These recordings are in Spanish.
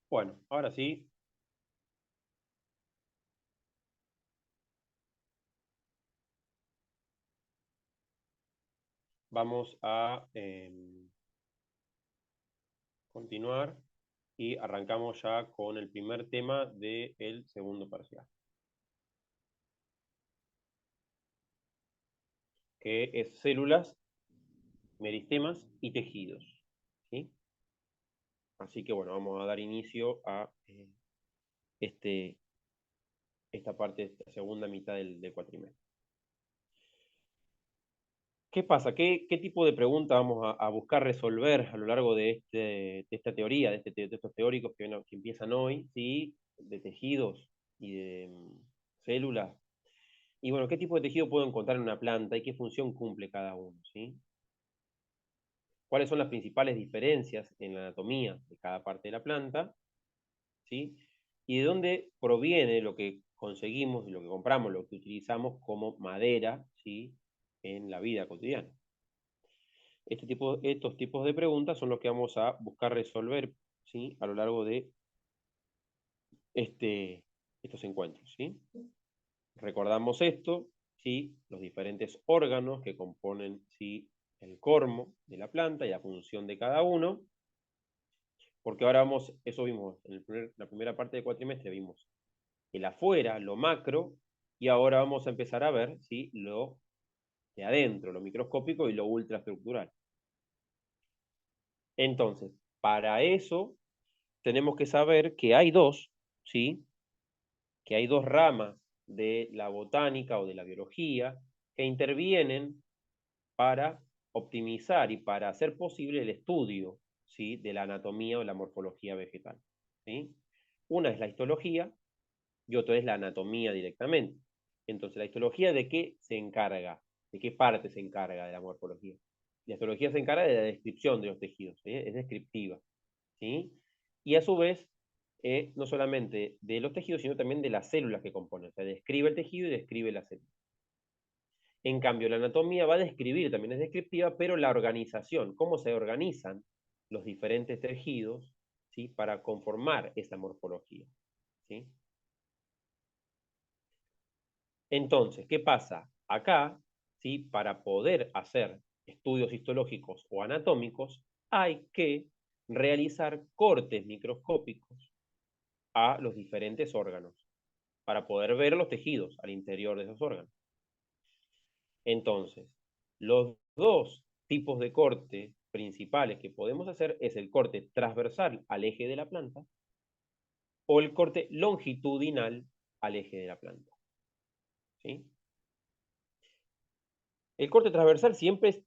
Bueno, ahora sí, vamos a continuar y arrancamos ya con el primer tema del segundo parcial, que es células, meristemas y tejidos. ¿Sí? Así que bueno, vamos a dar inicio a este, esta parte, esta segunda mitad del cuatrimestre. ¿Qué pasa? ¿Qué tipo de preguntas vamos a buscar resolver a lo largo de esta teoría, de estos teóricos que empiezan hoy, ¿sí? De tejidos y de células? Y bueno, ¿qué tipo de tejido puedo encontrar en una planta y qué función cumple cada uno? ¿Sí? ¿Cuáles son las principales diferencias en la anatomía de cada parte de la planta? ¿Sí? Y de dónde proviene lo que conseguimos, lo que compramos, lo que utilizamos como madera, ¿sí? En la vida cotidiana. Estos tipos de preguntas son los que vamos a buscar resolver, ¿sí? A lo largo de estos encuentros, ¿sí? Recordamos esto, ¿sí? Los diferentes órganos que componen, ¿sí? El cormo de la planta y la función de cada uno, porque ahora vamos, eso vimos en la primera parte del cuatrimestre, vimos el afuera, lo macro, y ahora vamos a empezar a ver, ¿sí? Lo de adentro, lo microscópico y lo ultraestructural. Entonces, para eso tenemos que saber que hay dos, ¿sí? Que hay dos ramas de la botánica o de la biología que intervienen para optimizar y para hacer posible el estudio, ¿sí? De la anatomía o la morfología vegetal, ¿sí? Una es la histología y otra es la anatomía directamente. Entonces, ¿la histología de qué se encarga? ¿De qué parte se encarga de la morfología? La histología se encarga de la descripción de los tejidos, ¿sí? Es descriptiva, ¿sí? Y a su vez, no solamente de los tejidos, sino también de las células que componen. O sea, describe el tejido y describe la célula. En cambio, la anatomía va a describir, también es descriptiva, pero la organización, cómo se organizan los diferentes tejidos, ¿sí? Para conformar esa morfología, ¿sí? Entonces, ¿qué pasa? Acá, ¿sí? Para poder hacer estudios histológicos o anatómicos, hay que realizar cortes microscópicos a los diferentes órganos para poder ver los tejidos al interior de esos órganos. Entonces, los dos tipos de corte principales que podemos hacer es el corte transversal al eje de la planta o el corte longitudinal al eje de la planta. ¿Sí? El corte transversal siempre es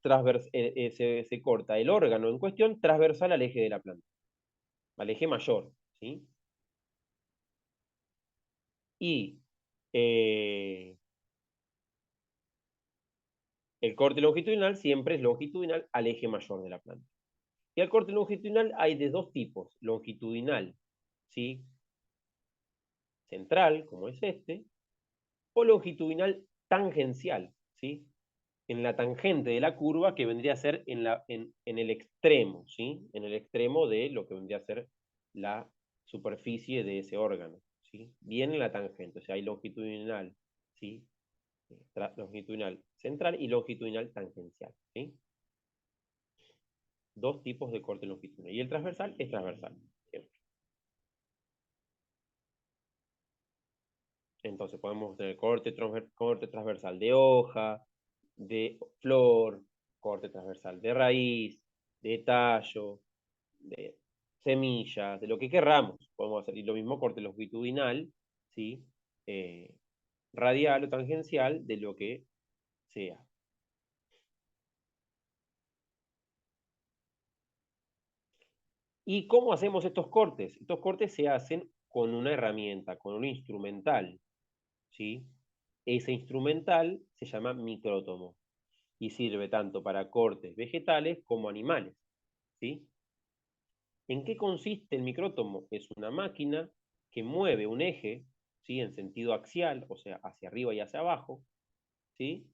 se corta el órgano en cuestión transversal al eje de la planta, al eje mayor. ¿Sí? Y el corte longitudinal siempre es longitudinal al eje mayor de la planta. Y al corte longitudinal hay de dos tipos, longitudinal, ¿sí? Central, como es este, o longitudinal tangencial, ¿sí? En la tangente de la curva que vendría a ser en el extremo, ¿sí? En el extremo de lo que vendría a ser la superficie de ese órgano, ¿sí? Bien en la tangente, o sea, hay longitudinal, ¿sí? Longitudinal central y longitudinal tangencial, ¿sí? Dos tipos de corte longitudinal. Y el transversal es transversal. Siempre. Entonces podemos tener corte transversal de hoja, de flor, corte transversal de raíz, de tallo, de semillas, de lo que querramos. Podemos hacer y lo mismo corte longitudinal, ¿sí? Eh, radial o tangencial de lo que sea. ¿Y cómo hacemos estos cortes? Estos cortes se hacen con una herramienta, con un instrumental, ¿sí? Ese instrumental se llama micrótomo y sirve tanto para cortes vegetales como animales, ¿sí? ¿En qué consiste el micrótomo? Es una máquina que mueve un eje, ¿sí? En sentido axial, o sea, hacia arriba y hacia abajo, ¿sí?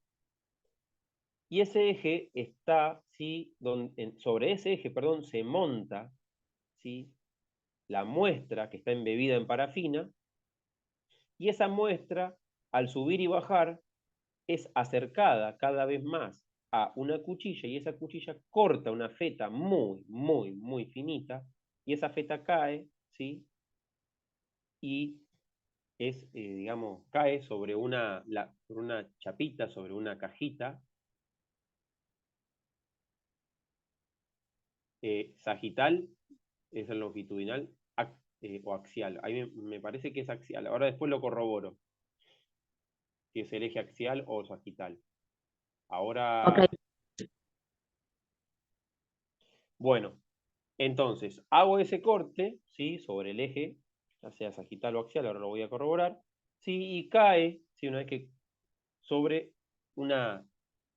Y ese eje está, ¿sí? Sobre ese eje, perdón, se monta, ¿sí? la muestra que está embebida en parafina, y esa muestra, al subir y bajar, es acercada cada vez más a una cuchilla, y esa cuchilla corta una feta muy, muy, muy finita, y esa feta cae, ¿sí? Y es, digamos, cae sobre sobre una chapita, sobre una cajita sagital, es el longitudinal, o axial. Ahí me parece que es axial. Ahora después lo corroboro, si es el eje axial o sagital. Ok, Ahora, bueno, entonces hago ese corte, ¿sí? Sobre el eje, ya sea sagital o axial, ahora lo voy a corroborar, ¿sí? Y cae, ¿sí? Una vez que sobre una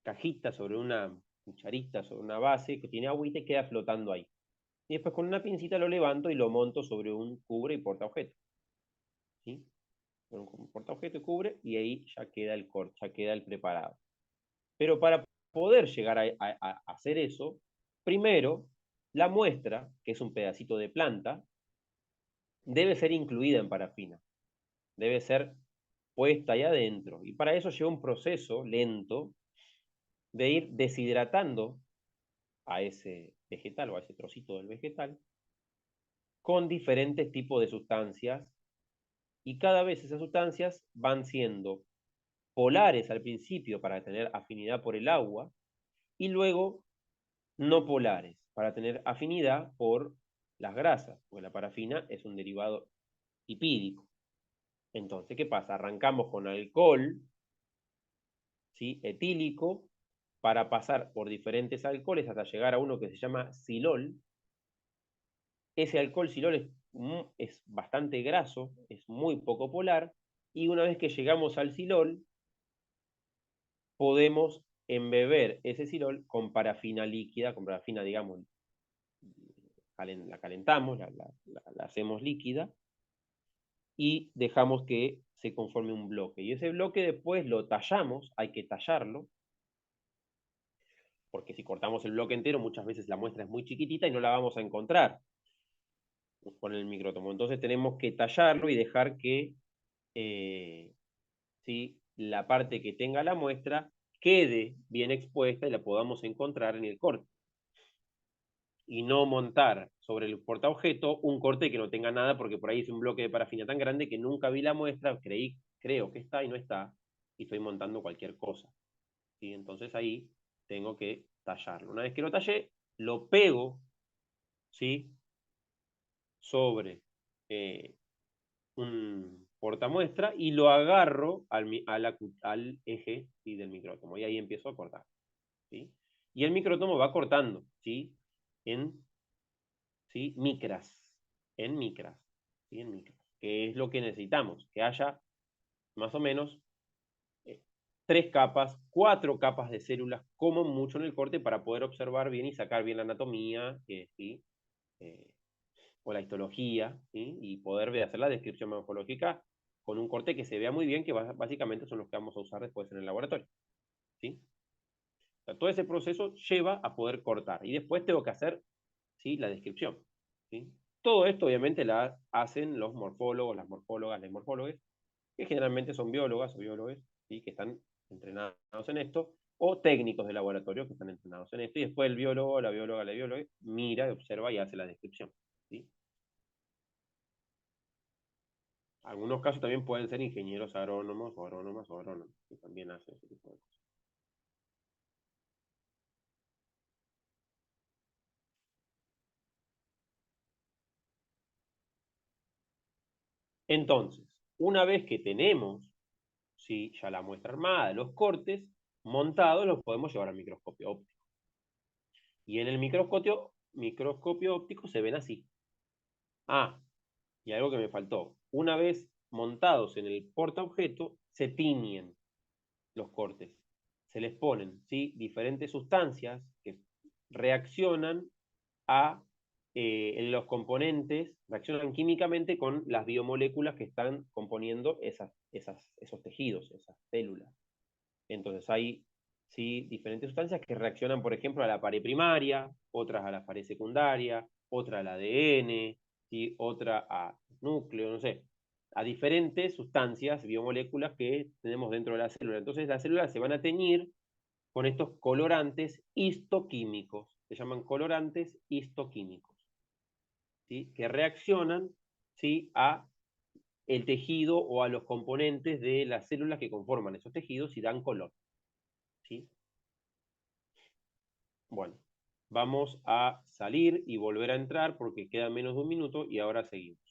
cajita, sobre una cucharita, sobre una base que tiene agüita y queda flotando ahí. Y después con una pincita lo levanto y lo monto sobre un cubre y portaobjeto, ¿sí? Un portaobjeto y cubre, y ahí ya queda el corte, ya queda el preparado. Pero para poder llegar a hacer eso, primero, la muestra, que es un pedacito de planta, debe ser incluida en parafina, debe ser puesta ahí adentro. Y para eso lleva un proceso lento de ir deshidratando a ese vegetal o a ese trocito del vegetal con diferentes tipos de sustancias, y cada vez esas sustancias van siendo polares al principio para tener afinidad por el agua, y luego no polares para tener afinidad por las grasas, porque la parafina es un derivado lipídico. Entonces, ¿qué pasa? Arrancamos con alcohol, ¿sí? Etílico, para pasar por diferentes alcoholes hasta llegar a uno que se llama silol. Ese alcohol silol es bastante graso, es muy poco polar, y una vez que llegamos al silol, podemos embeber ese silol con parafina líquida, con parafina, digamos, la calentamos, la hacemos líquida, y dejamos que se conforme un bloque. Y ese bloque después lo tallamos, hay que tallarlo, porque si cortamos el bloque entero, muchas veces la muestra es muy chiquitita y no la vamos a encontrar con el micrótomo. Entonces tenemos que tallarlo y dejar que ¿sí? La parte que tenga la muestra quede bien expuesta y la podamos encontrar en el corte. Y no montar sobre el portaobjeto un corte que no tenga nada, porque por ahí es un bloque de parafina tan grande que nunca vi la muestra, creo que está y no está, y estoy montando cualquier cosa. ¿Sí? Entonces ahí tengo que tallarlo. Una vez que lo tallé, lo pego, ¿sí? Sobre un portamuestra y lo agarro al eje, ¿sí? Del micrótomo, y ahí empiezo a cortar, ¿sí? Y el micrótomo va cortando, ¿sí? En, ¿sí? Micras, en micras, ¿sí? En micras, que es lo que necesitamos, que haya más o menos 3 capas, 4 capas de células, como mucho en el corte, para poder observar bien y sacar bien la anatomía, ¿sí? Eh, o la histología, ¿sí? Y poder hacer la descripción morfológica con un corte que se vea muy bien, que básicamente son los que vamos a usar después en el laboratorio, ¿sí? O sea, todo ese proceso lleva a poder cortar, y después tengo que hacer, ¿sí? La descripción, ¿sí? Todo esto obviamente la hacen los morfólogos, las morfólogas, los morfólogos, que generalmente son biólogas o biólogos, ¿sí? Que están entrenados en esto, o técnicos de laboratorio que están entrenados en esto, y después el biólogo, la bióloga, la bióloga mira, observa y hace la descripción, ¿sí? Algunos casos también pueden ser ingenieros agrónomos o agrónomas o agrónomos, que también hacen ese tipo de cosas. Entonces, una vez que tenemos, ¿sí? Ya la muestra armada, los cortes montados, los podemos llevar al microscopio óptico. Y en el microscopio óptico se ven así. Ah, y algo que me faltó. Una vez montados en el portaobjeto, se tiñen los cortes. Se les ponen, ¿sí? Diferentes sustancias que reaccionan a los componentes, reaccionan químicamente con las biomoléculas que están componiendo esos tejidos, esas células. Entonces hay, ¿sí? Diferentes sustancias que reaccionan, por ejemplo, a la pared primaria, otras a la pared secundaria, otras al ADN, ¿sí? Otra a núcleo, no sé, a diferentes sustancias, biomoléculas que tenemos dentro de la célula. Entonces las células se van a teñir con estos colorantes histoquímicos, se llaman colorantes histoquímicos, ¿sí? Que reaccionan, ¿sí? a el tejido o a los componentes de las células que conforman esos tejidos y dan color, ¿sí? Bueno, vamos a salir y volver a entrar porque queda menos de un minuto y ahora seguimos.